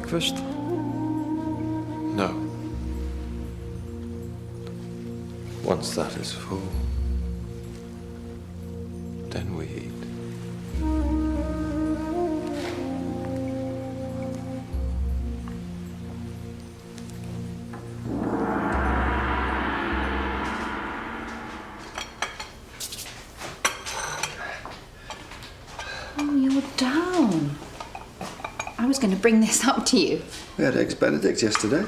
breakfast? No. Once that is full, then we eat. Oh, you're down. I was going to bring this up to you. We had Eggs Benedict yesterday.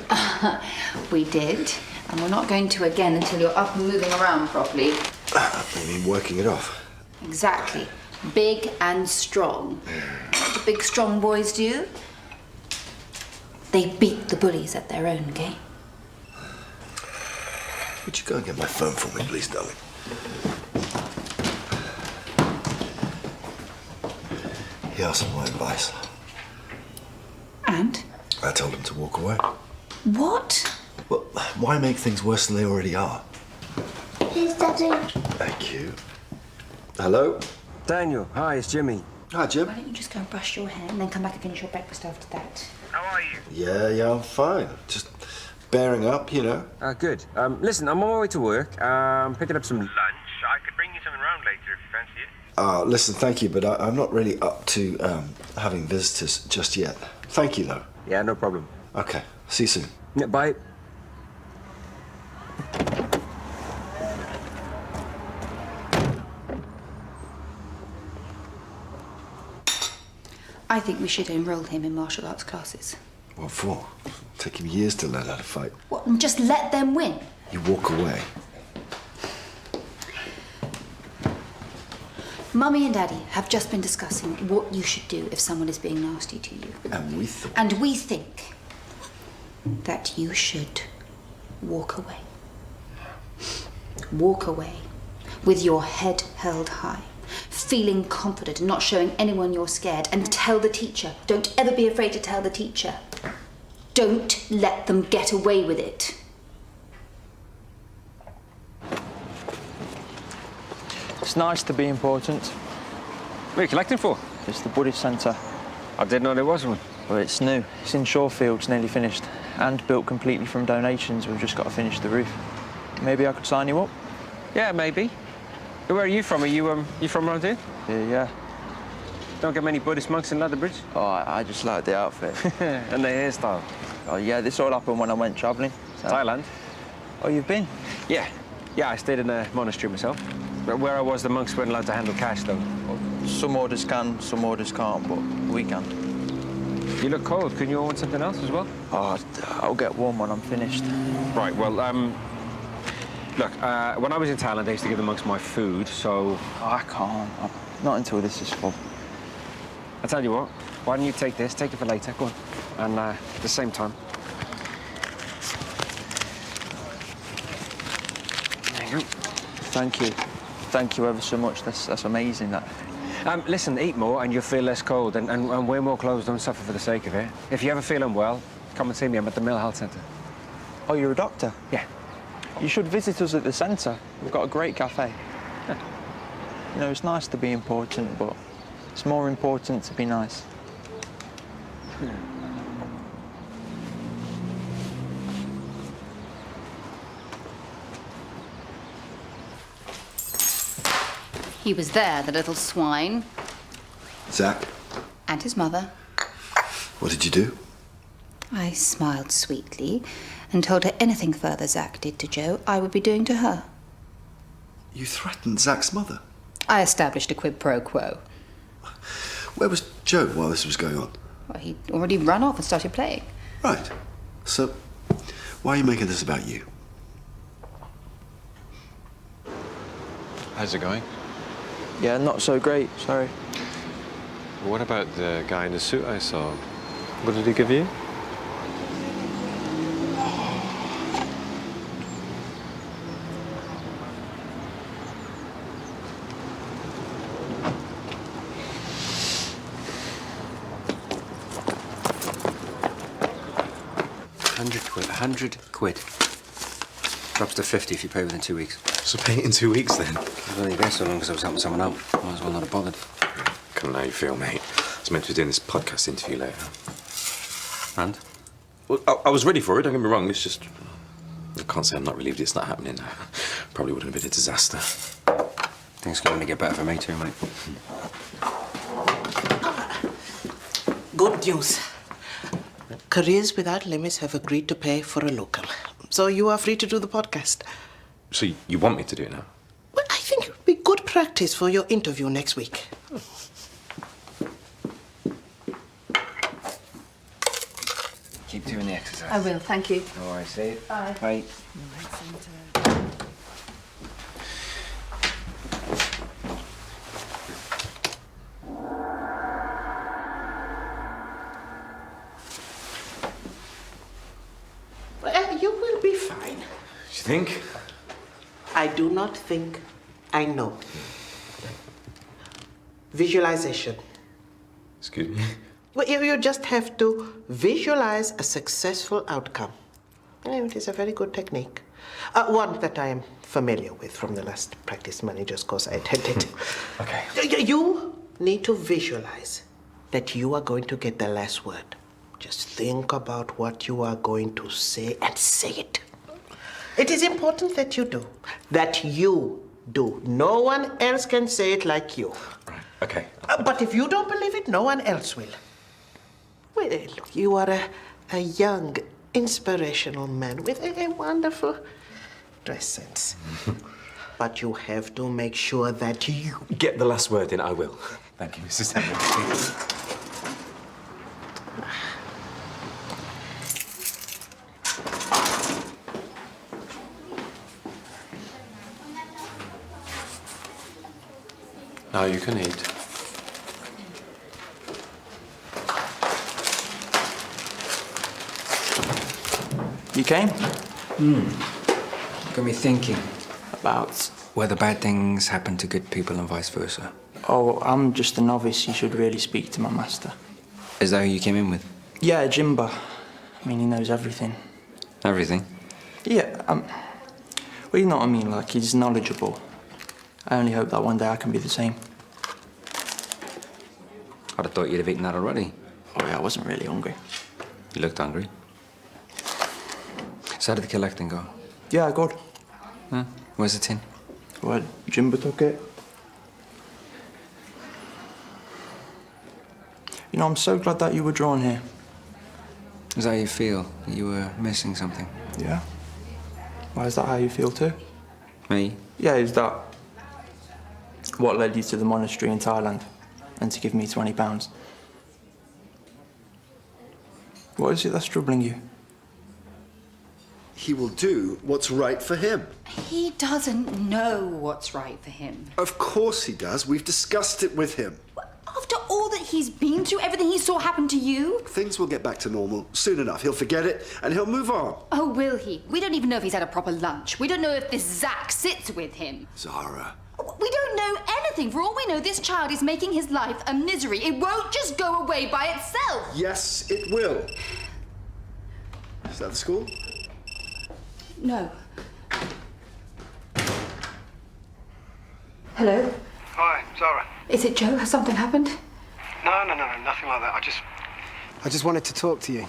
We did. And we're not going to again until you're up and moving around properly. What do you mean, working it off? Exactly. Big and strong. What do big, strong boys do? They beat the bullies at their own game. Would you go and get my phone for me, please, darling? He asked for my advice. And? I told him to walk away. What? Well, why make things worse than they already are? Here's Daddy. Thank you. Hello? Daniel, hi, it's Jimmy. Hi, Jim. Why don't you just go and brush your hair and then come back and finish your breakfast after that? How are you? Yeah, I'm fine. Just bearing up, you know. Good. Listen, I'm on my way to work. Picking up some lunch. I could bring you something around later if you fancy it. Listen, thank you, but I'm not really up to having visitors just yet. Thank you, though. Yeah, no problem. Okay, see you soon. Yeah, bye. I think we should enroll him in martial arts classes. What for? It'll take him years to learn how to fight. What, and just let them win? You walk away. Mummy and Daddy have just been discussing what you should do if someone is being nasty to you. And we thought... And we think that you should walk away. Walk away with your head held high, feeling confident and not showing anyone you're scared, and tell the teacher. Don't ever be afraid to tell the teacher. Don't let them get away with it. It's nice to be important. What are you collecting for? It's the Buddhist Centre. I didn't know there was one. Well, it's new. It's in Shorefield, it's nearly finished. And built completely from donations. We've just got to finish the roof. Maybe I could sign you up? Yeah, maybe. Where are you from? Are you from around here? Yeah. Don't get many Buddhist monks in Leatherbridge. Oh, I just like the outfit. And the hairstyle. Oh, yeah, this all happened when I went travelling. So... Thailand? Oh, you've been? Yeah, I stayed in a monastery myself. But where I was, the monks weren't allowed to handle cash, though. Well, some orders can, some orders can't, but we can. You look cold. Can you want something else as well? Oh, I'll get warm when I'm finished. Right, well, look, when I was in Thailand, I used to give the monks my food, so... Oh, I can't. Not until this is full. I'll tell you what, why don't you take this, take it for later, go on. And at the same time. There you go. Thank you. Thank you ever so much. That's amazing, that. Listen, eat more and you'll feel less cold, and wear more clothes, don't suffer for the sake of it. If you ever feel unwell, come and see me. I'm at the Mill Health Centre. Oh, you're a doctor? Yeah. You should visit us at the centre. We've got a great cafe. Yeah. You know, it's nice to be important, but it's more important to be nice. Yeah. He was there, the little swine. Zach? And his mother. What did you do? I smiled sweetly and told her anything further Zach did to Jo, I would be doing to her. You threatened Zach's mother? I established a quid pro quo. Where was Joe while this was going on? Well, he'd already run off and started playing. Right. So, why are you making this about you? How's it going? Yeah, not so great, sorry. What about the guy in the suit I saw? What did he give you? £100. Drops to 50 if you pay within 2 weeks. So pay it in 2 weeks then? I've only been so long because I was helping someone out. Might as well not have bothered. Come on, how you feel, mate? I was meant to be doing this podcast interview later. And? Well, I was ready for it, don't get me wrong. It's just... I can't say I'm not relieved it's not happening. Probably would have been a disaster. Things can only get better for me too, mate. Good news. Careers Without Limits have agreed to pay for a local. So you are free to do the podcast. So you want me to do it now? Well, I think it would be good practice for your interview next week. Keep doing the exercise. I will, thank you. No worries, see you. Bye. Bye. Well, you will be fine. You think? I do not think, I know. Visualization. Excuse me? Well, you just have to visualize a successful outcome. It is a very good technique. One that I am familiar with from the last practice managers course I attended. Okay. You need to visualize that you are going to get the last word. Just think about what you are going to say and say it. It is important that you do. That you do. No one else can say it like you. Right, okay. But if you don't believe it, no one else will. Well, look, you are a young, inspirational man with a wonderful dress sense. But you have to make sure that you... Get the last word in, I will. Thank you, Mrs. Henry. Now you can eat. You came? Got me thinking About... whether bad things happen to good people and vice versa. Oh, I'm just a novice. You should really speak to my master. Is that who you came in with? Yeah, Jimba. I mean, he knows everything. Everything? Yeah, well, you know what I mean, like, he's knowledgeable. I only hope that one day I can be the same. I'd have thought you'd have eaten that already. Oh, yeah, I wasn't really hungry. You looked hungry. So how did the collecting go? Yeah, good. Huh? Where's the tin? Well, Jimba took it. You know, I'm so glad that you were drawn here. Is that how you feel? That you were missing something? Yeah? Why is that how you feel too? Me? Yeah, is that what led you to the monastery in Thailand and to give me £20? What is it that's troubling you? He will do what's right for him. He doesn't know what's right for him. Of course he does. We've discussed it with him. After all that he's been through, everything he saw happen to you. Things will get back to normal soon enough. He'll forget it and he'll move on. Oh, will he? We don't even know if he's had a proper lunch. We don't know if this Zach sits with him. Zara. We don't know anything. For all we know, this child is making his life a misery. It won't just go away by itself. Yes, it will. Is that the school? No. Hello? Hi, Zara. Is it Joe? Has something happened? No, nothing like that. I just wanted to talk to you.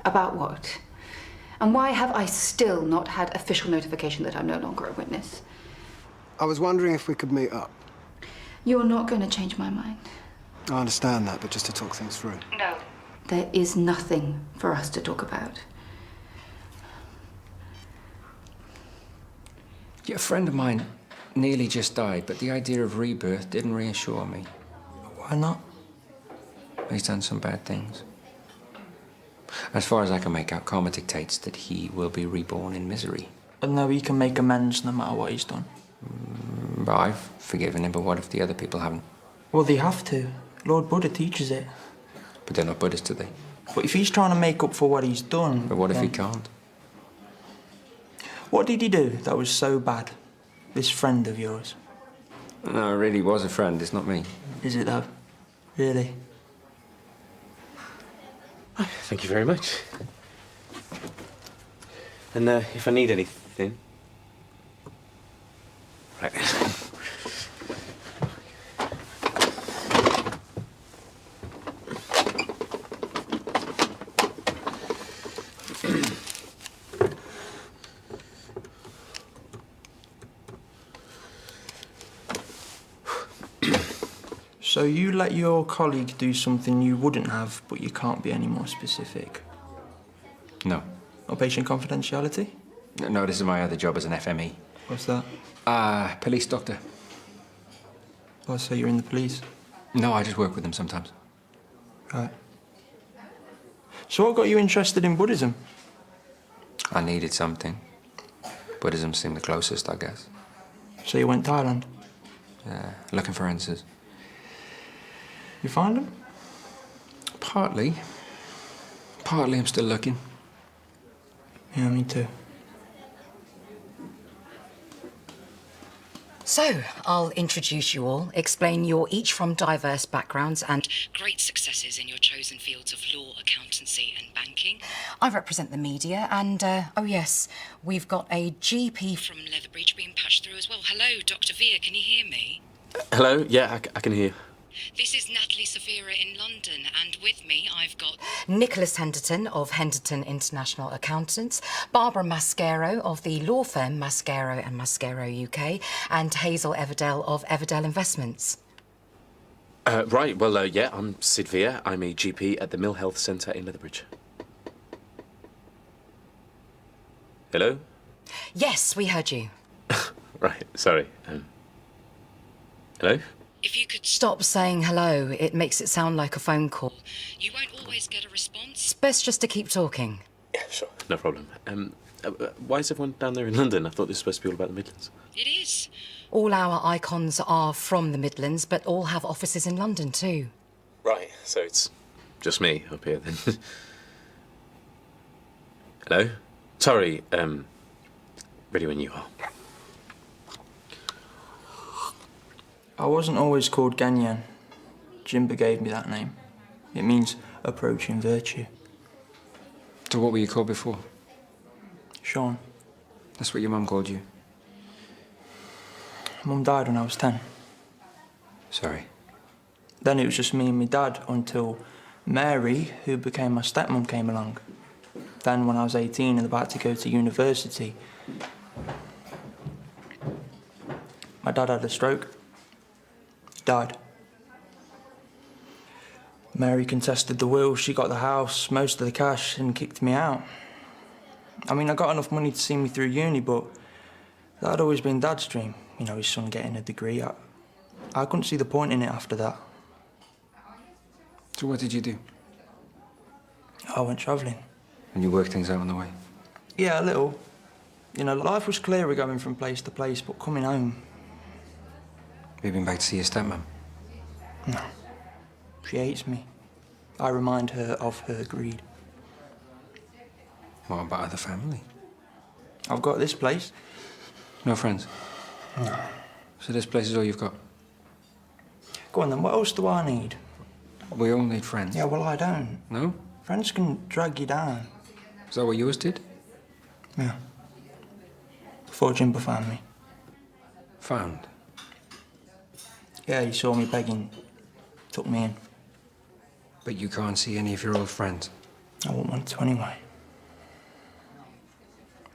About what? And why have I still not had official notification that I'm no longer a witness? I was wondering if we could meet up. You're not going to change my mind. I understand that, but just to talk things through. No. There is nothing for us to talk about. Yeah, a friend of mine nearly just died, but the idea of rebirth didn't reassure me. Why not? He's done some bad things. As far as I can make out, karma dictates that he will be reborn in misery. And no, he can make amends no matter what he's done. But I've forgiven him, but what if the other people haven't? Well, they have to. Lord Buddha teaches it. But they're not Buddhists, are they? But if he's trying to make up for what he's done... But what if he then- can't? What did he do that was so bad? This friend of yours. No, it really was a friend, it's not me. Is it though? Really? Thank you very much. And if I need anything... Right. So you let your colleague do something you wouldn't have, but you can't be any more specific? No. Or patient confidentiality? No, this is my other job as an FME. What's that? Police doctor. Oh, so you're in the police? No, I just work with them sometimes. Right. So what got you interested in Buddhism? I needed something. Buddhism seemed the closest, I guess. So you went Thailand? Yeah, looking for answers. You find them? Partly. Partly I'm still looking. Yeah, me too. So, I'll introduce you all, explain you're each from diverse backgrounds and great successes in your chosen fields of law, accountancy and banking. I represent the media and, oh yes, we've got a GP from Leatherbridge being patched through as well. Hello, Dr. Veer, can you hear me? Hello? Yeah, I can hear. This is Natalie Safira in London, and with me I've got Nicholas Henderson of Henderson International Accountants, Barbara Mascaro of the law firm Mascaro and Mascaro UK, and Hazel Everdell of Everdell Investments. Right, well, yeah, I'm Sid Veer. I'm a GP at the Mill Health Centre in Leatherbridge. Hello? Yes, we heard you. Right, sorry. Hello? If you could stop saying hello, it makes it sound like a phone call. You won't always get a response. It's best just to keep talking. Yeah, sure. No problem. Why is everyone down there in London? I thought this was supposed to be all about the Midlands. It is. All our icons are from the Midlands, but all have offices in London too. Right, so it's just me up here then. Hello? Sorry, ready when you are. I wasn't always called Ganyan. Jimba gave me that name. It means approaching virtue. So what were you called before? Sean. That's what your mum called you. Mum died when I was 10. Sorry. Then it was just me and my dad until Mary, who became my stepmom, came along. Then when I was 18 and about to go to university, my dad had a stroke. Died. Mary contested the will, she got the house, most of the cash, and kicked me out. I mean, I got enough money to see me through uni, but that had always been Dad's dream. You know, his son getting a degree. I couldn't see the point in it after that. So what did you do? I went travelling. And you worked things out on the way? Yeah, a little. You know, life was clearer going from place to place, but coming home... Have you been back to see your stepmom? No. She hates me. I remind her of her greed. What about other family? I've got this place. No friends? No. So this place is all you've got? Go on then, what else do I need? We all need friends. Yeah, well, I don't. No? Friends can drag you down. Is that what yours did? Yeah. Before Jimba found me. Found? Yeah, he saw me begging, took me in. But you can't see any of your old friends? I wouldn't want to anyway.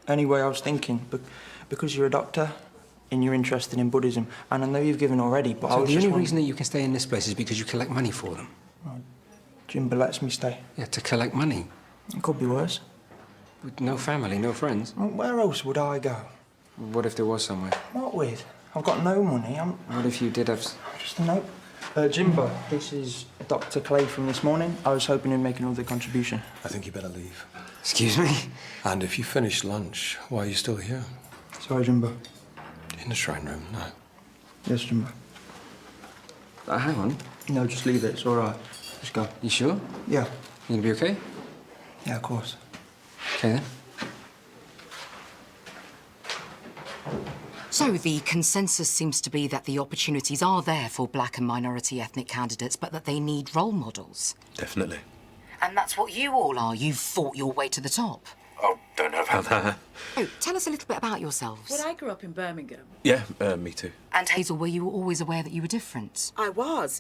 Anyway, I was thinking, because you're a doctor and you're interested in Buddhism, and I know you've given already, but I So was the just only reason that you can stay in this place is because you collect money for them? Oh, Jimba lets me stay. Yeah, to collect money. It could be worse. With no family, no friends? Well, where else would I go? What if there was somewhere? What with? I've got no money. What if you did have... Just a note. Jimba, this is Dr. Clay from this morning. I was hoping he'd make another contribution. I think you better leave. Excuse me? And if you finish lunch, why are you still here? Sorry, Jimba. In the shrine room, no. Yes, Jimba. Hang on. No, just leave it. It's all right. Just go. You sure? Yeah. You gonna be okay? Yeah, of course. Okay, then. So the consensus seems to be that the opportunities are there for black and minority ethnic candidates, but that they need role models. Definitely. And that's what you all are. You've fought your way to the top. Oh, don't know about that. Oh, tell us a little bit about yourselves. Well, I grew up in Birmingham. Yeah, me too. And Hazel, were you always aware that you were different? I was.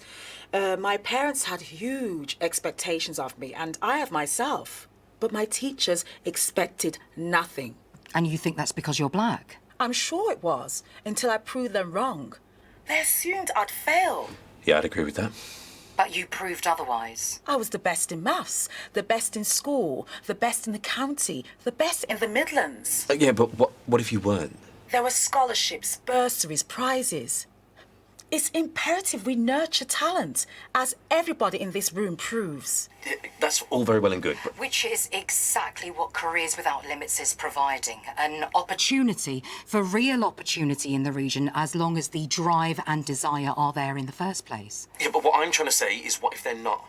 My parents had huge expectations of me, and I have myself. But my teachers expected nothing. And you think that's because you're black? I'm sure it was, until I proved them wrong. They assumed I'd fail. Yeah, I'd agree with that. But you proved otherwise. I was the best in maths, the best in school, the best in the county, the best in the Midlands. Yeah, but what if you weren't? There were scholarships, bursaries, prizes. It's imperative we nurture talent, as everybody in this room proves. That's all very well and good, but... Which is exactly what Careers Without Limits is providing. An opportunity for real opportunity in the region, as long as the drive and desire are there in the first place. Yeah, but what I'm trying to say is, what if they're not?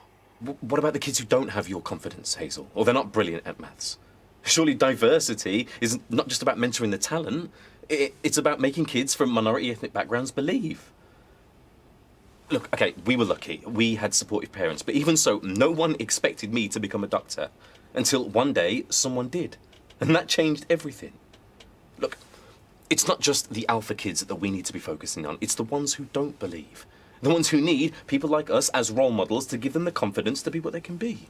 What about the kids who don't have your confidence, Hazel? Or they're not brilliant at maths? Surely diversity is not just about mentoring the talent. It's about making kids from minority ethnic backgrounds believe. Look, okay, we were lucky. We had supportive parents. But even so, no one expected me to become a doctor until one day someone did. And that changed everything. Look, it's not just the alpha kids that we need to be focusing on. It's the ones who don't believe. The ones who need people like us as role models to give them the confidence to be what they can be.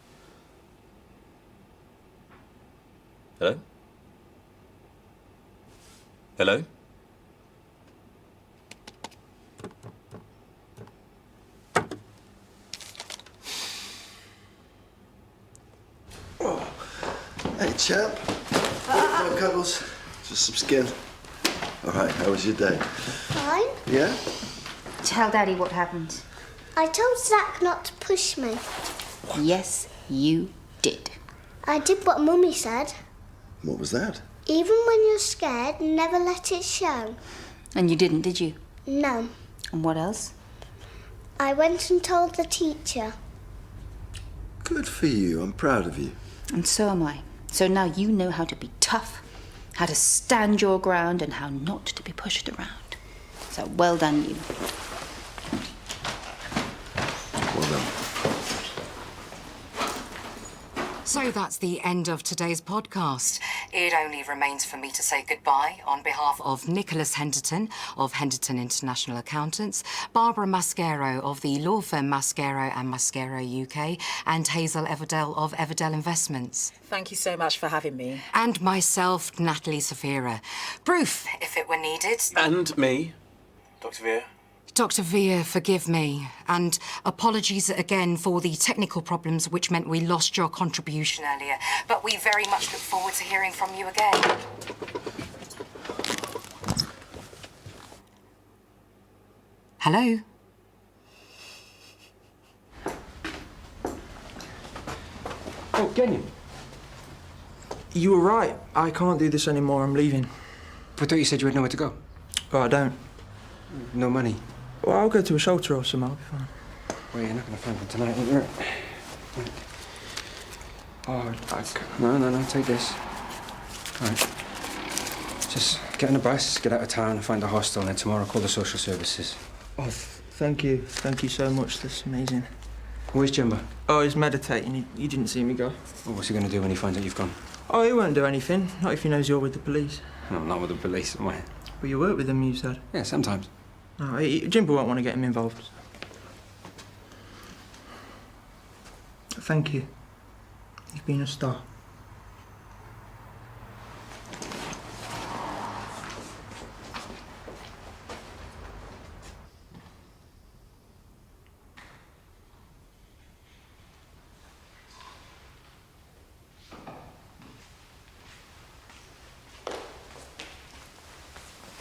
Hello? Hello? Hey, chap. No cuddles. Just some skin. All right, how was your day? Fine. Yeah? Tell Daddy what happened. I told Zach not to push me. Yes, you did. I did what Mummy said. What was that? Even when you're scared, never let it show. And you didn't, did you? No. And what else? I went and told the teacher. Good for you. I'm proud of you. And so am I. So now you know how to be tough, how to stand your ground, and how not to be pushed around. So well done, you. Well done. So that's the end of today's podcast. It only remains for me to say goodbye on behalf of Nicholas Henderson of Henderson International Accountants, Barbara Mascaro of the law firm Mascaro and Mascaro UK, and Hazel Everdell of Everdell Investments. Thank you so much for having me. And myself, Natalie Safira. Proof, if it were needed. And me, Dr. Veer. Dr. Veer, forgive me, and apologies again for the technical problems which meant we lost your contribution earlier, but we very much look forward to hearing from you again. Hello? Oh, Kenyon. You were right. I can't do this anymore. I'm leaving. I thought you said you had nowhere to go. Oh, I don't. No money. Well, I'll go to a shelter or something. I'll be fine. Well, you're not going to find them tonight, are you? Oh, no, take this. All right. Just get on the bus, get out of town, find a hostel, and then tomorrow call the social services. Oh, thank you. Thank you so much. That's amazing. Where's Jimbo? Oh, he's meditating. He didn't see me go. Well, what's he going to do when he finds out you've gone? Oh, he won't do anything. Not if he knows you're with the police. No, not with the police. Why? Well, you work with them, you said. Yeah, sometimes. No, Jimbo won't want to get him involved. Thank you. You've been a star.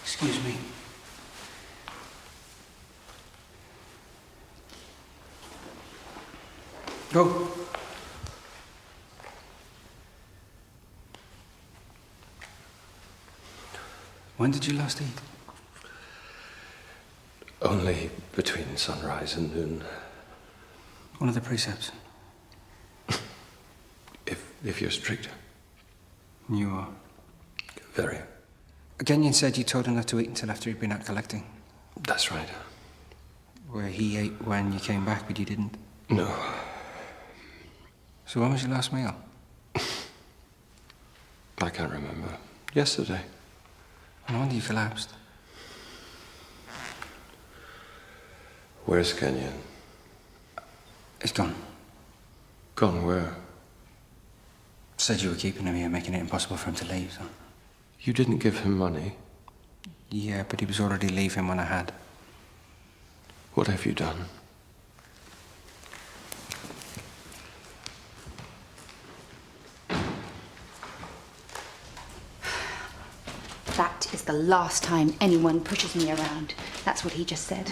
Excuse me. Go. When did you last eat? Only between sunrise and noon. One of the precepts. If you're strict. You are. Very. Kenyon said you told him not to eat until after he'd been out collecting. That's right. Where he ate when you came back, but you didn't. No. So when was your last meal? I can't remember. Yesterday. No wonder you collapsed. Where's Kenyon? He's gone. Gone where? Said you were keeping him here, making it impossible for him to leave, so... You didn't give him money? Yeah, but he was already leaving when I had. What have you done? That is the last time anyone pushes me around. That's what he just said.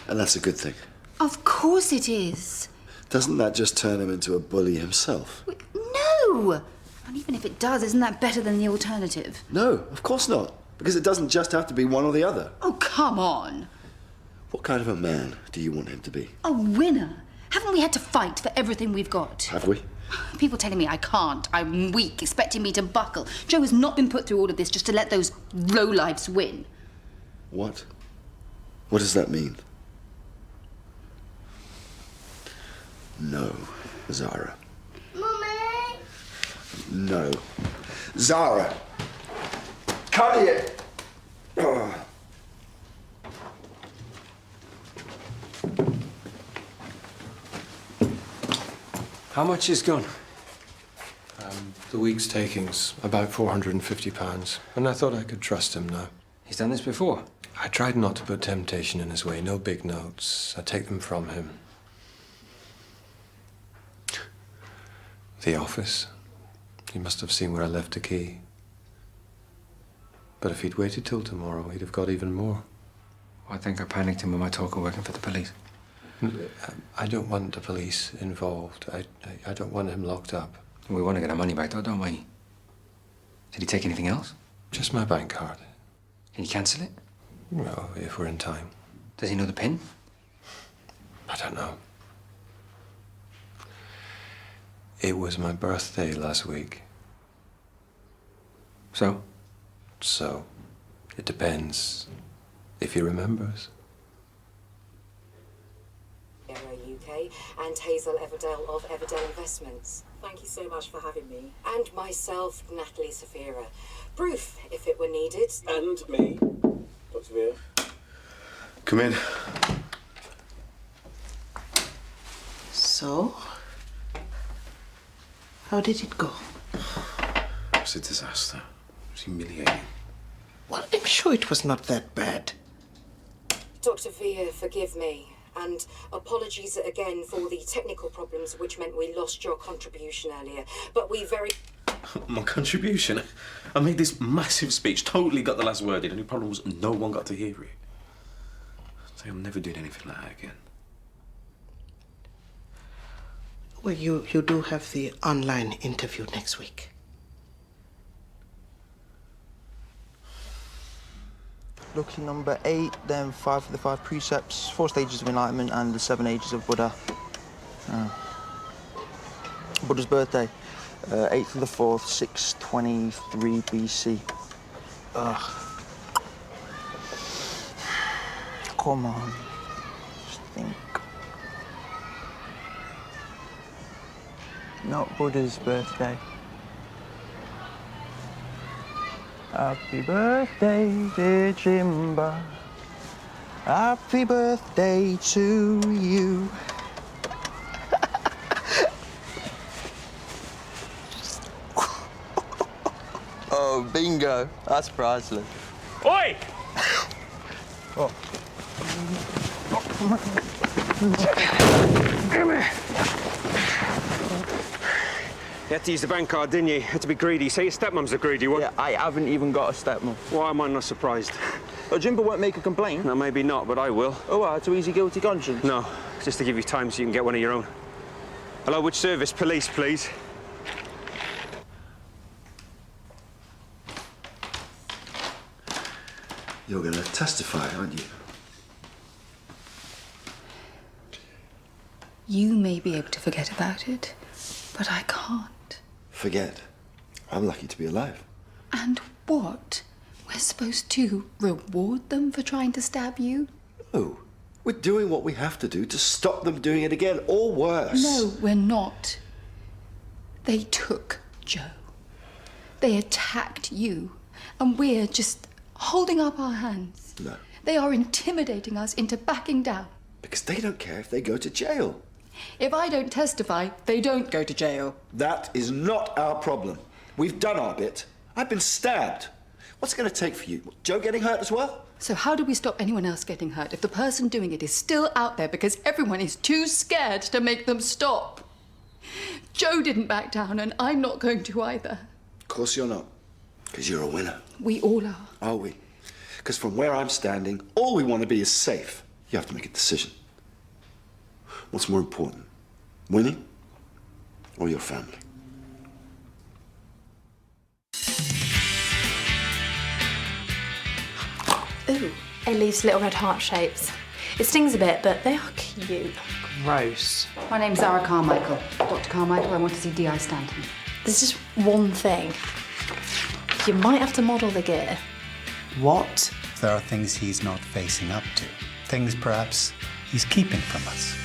And that's a good thing. Of course it is. Doesn't that just turn him into a bully himself? No! And even if it does, isn't that better than the alternative? No, of course not. Because it doesn't just have to be one or the other. Oh, come on. What kind of a man do you want him to be? A winner. Haven't we had to fight for everything we've got? Have we? People telling me I can't, I'm weak, expecting me to buckle. Joe has not been put through all of this just to let those lowlifes win. What? What does that mean? No, Zara. Mummy! No. Zara! Cut it! Oh. How much is gone? The week's taking's about £450, and I thought I could trust him now. He's done this before? I tried not to put temptation in his way, no big notes. I take them from him. The office. He must have seen where I left the key. But if he'd waited till tomorrow, he'd have got even more. I think I panicked him with my talk of working for the police. I don't want the police involved. I don't want him locked up. We want to get our money back, though, don't we? Did he take anything else? Just my bank card. Can you cancel it? Well, if we're in time. Does he know the PIN? I don't know. It was my birthday last week. So? So, it depends if he remembers. UK and Hazel Everdell of Everdell Investments. Thank you so much for having me. And myself, Natalie Safira. Proof, if it were needed. And me, Dr. Vera. Come in. So, how did it go? It was a disaster. It was humiliating. Well, I'm sure it was not that bad. Dr. Vere, forgive me. And apologies again for the technical problems which meant we lost your contribution earlier. But we very... My contribution? I made this massive speech, totally got the last word in. The only problem was no one got to hear it. So I'm never doing anything like that again. Well, you do have the online interview next week. Lucky number 8, then 5 for the 5 precepts, 4 stages of enlightenment, and the 7 ages of Buddha. Buddha's birthday, 8th of the 4th, 623 BC. Ugh. Come on. Just think. Not Buddha's birthday. Happy birthday, dear Jimba. Happy birthday to you. Oh, bingo. That's priceless. Oi! Oh. Come here. You had to use the bank card, didn't you? You had to be greedy. Say your stepmom's a greedy one. Yeah, I haven't even got a stepmom. Why am I not surprised? Oh, Jimbo won't make a complaint. No, maybe not, but I will. Oh, what, to ease your guilty conscience? No, just to give you time so you can get one of your own. Hello, which service? Police, please. You're going to testify, aren't you? You may be able to forget about it, but I can't. Forget. I'm lucky to be alive. And what? We're supposed to reward them for trying to stab you? No. We're doing what we have to do to stop them doing it again, or worse. No, we're not. They took Joe. They attacked you. And we're just holding up our hands. No. They are intimidating us into backing down. Because they don't care if they go to jail. If I don't testify, they don't go to jail. That is not our problem. We've done our bit. I've been stabbed. What's it going to take for you? Joe getting hurt as well? So how do we stop anyone else getting hurt if the person doing it is still out there because everyone is too scared to make them stop? Joe didn't back down, and I'm not going to either. Of course you're not. Because you're a winner. We all are. Are we? Because from where I'm standing, all we want to be is safe. You have to make a decision. What's more important, winning or your family? Ooh, it leaves little red heart shapes. It stings a bit, but they are cute. Gross. My name's Zara Carmichael. Dr. Carmichael, I want to see D.I. Stanton. There's just one thing. You might have to model the gear. What? There are things he's not facing up to. Things perhaps he's keeping from us.